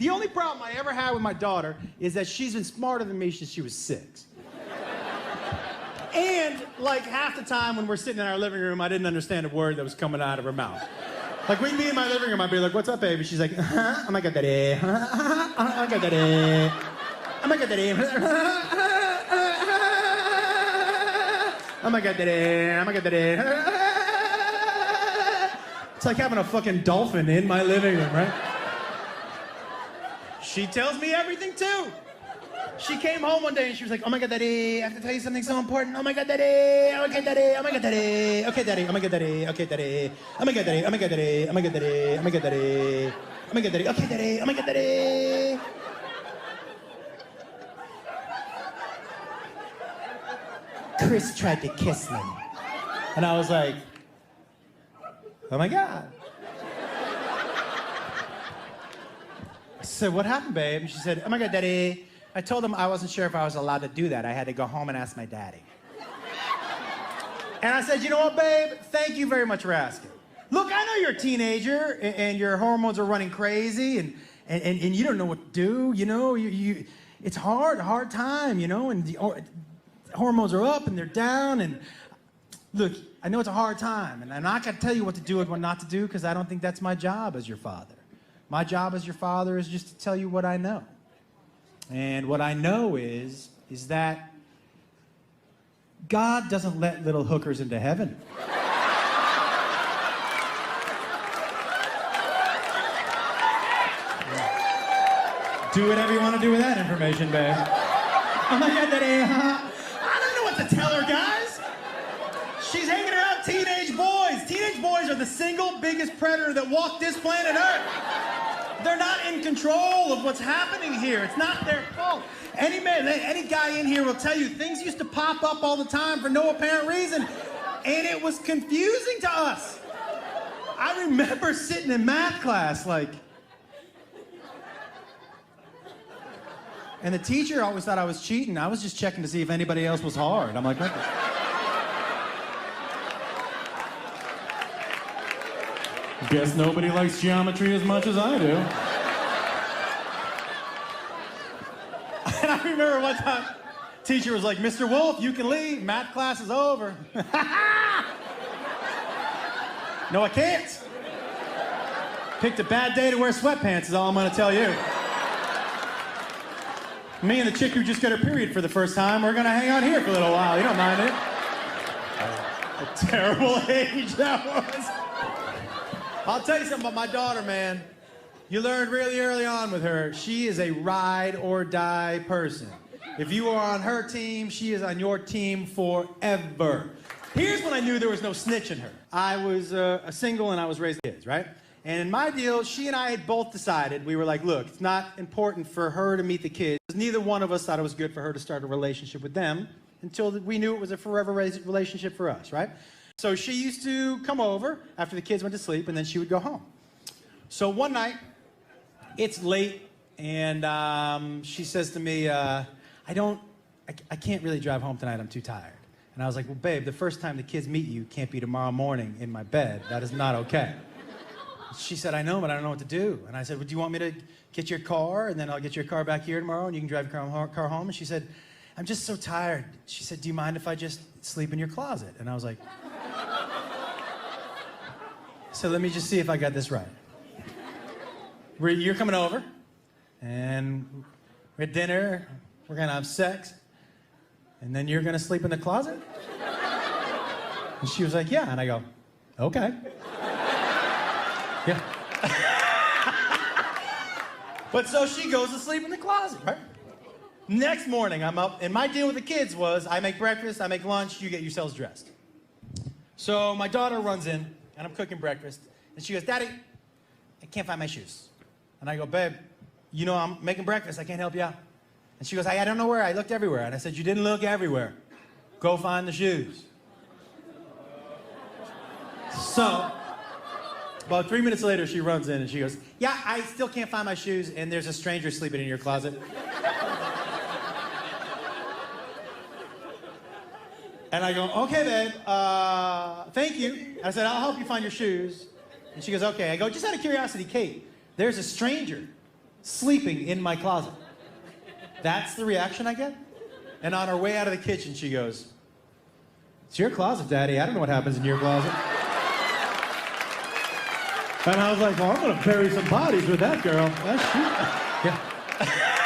The only problem I ever had with my daughter is that she's been smarter than me since she was 6. And, like, half the time when we're sitting in our living room, I didn't understand a word that was coming out of her mouth. Like, we'd be in my living room, I'd be like, what's up, baby? She's like, oh my God, daddy. Oh my God, daddy. Oh my God, daddy. Oh my God, daddy. Oh my God, daddy. It's like having a fucking dolphin in my living room, right? She tells me everything, too. She came home one day and she was like, oh my God, daddy, I have to tell you something so important. Oh my God, daddy, okay, daddy, oh my God, daddy, okay, daddy, oh my God, daddy, okay, daddy, oh my God, daddy, oh my God, daddy, oh my God, daddy, oh my God, daddy, oh my God, daddy, okay, daddy, oh my God, daddy. Chris tried to kiss me. And I was like, oh my God. I said, what happened, babe? And she said, oh my God, daddy. I told him I wasn't sure if I was allowed to do that. I had to go home and ask my daddy. And I said, you know what, babe? Thank you very much for asking. Look, I know you're a teenager and your hormones are running crazy and you don't know what to do, you know? It's a hard time, you know? And the hormones are up and they're down. And look, I know it's a hard time. And I'm not going to tell you what to do and what not to do because I don't think that's my job as your father. My job as your father is just to tell you what I know. And what I know is that God doesn't let little hookers into heaven. Do whatever you want to do with that information, babe. Oh my God, daddy. I don't know what to tell her, guys. She's hanging around teenage boys. Teenage boys are the single biggest predator that walked this planet Earth. They're not in control of what's happening here. It's not their fault. Any man, any guy in here will tell you things used to pop up all the time for no apparent reason, and it was confusing to us. I remember sitting in math class like, and the teacher always thought I was cheating. I was just checking to see if anybody else was hard. I'm like, what the? Guess nobody likes geometry as much as I do. And I remember one time, teacher was like, Mr. Wolf, you can leave. Math class is over. No, I can't. Picked a bad day to wear sweatpants is all I'm going to tell you. Me and the chick who just got her period for the first time, we're going to hang out here for a little while. You don't mind it? A terrible age that was. I'll tell you something about my daughter, man. You learned really early on with her, she is a ride or die person. If you are on her team, she is on your team forever. Here's when I knew there was no snitch in her. I was a single and I was raising kids, right? And in my deal, she and I had both decided, we were like, look, it's not important for her to meet the kids. Neither one of us thought it was good for her to start a relationship with them until we knew it was a forever relationship for us, right? So she used to come over after the kids went to sleep, and then she would go home. So one night, it's late, and she says to me, I can't really drive home tonight, I'm too tired. And I was like, well, babe, the first time the kids meet you can't be tomorrow morning in my bed. That is not okay. She said, I know, but I don't know what to do. And I said, well, do you want me to get your car, and then I'll get your car back here tomorrow, and you can drive your car home? And she said, I'm just so tired. She said, do you mind if I just sleep in your closet? And I was like, so let me just see if I got this right. You're coming over, and we're at dinner, we're gonna have sex, and then you're gonna sleep in the closet? And she was like, yeah. And I go, okay. Yeah. But so she goes to sleep in the closet, right? Next morning, I'm up, and my deal with the kids was, I make breakfast, I make lunch, you get yourselves dressed. So my daughter runs in, and I'm cooking breakfast, and she goes, Daddy, I can't find my shoes. And I go, babe, you know I'm making breakfast, I can't help you out. And she goes, I don't know where, I looked everywhere. And I said, you didn't look everywhere. Go find the shoes. So, about 3 minutes later, she runs in and she goes, yeah, I still can't find my shoes, and there's a stranger sleeping in your closet. And I go, okay, babe, thank you. I said, I'll help you find your shoes. And she goes, okay. I go, just out of curiosity, Kate, there's a stranger sleeping in my closet. That's the reaction I get? And on our way out of the kitchen, she goes, "It's your closet, Daddy. I don't know what happens in your closet." And I was like, well, I'm gonna bury some bodies with that girl. That's she. Yeah.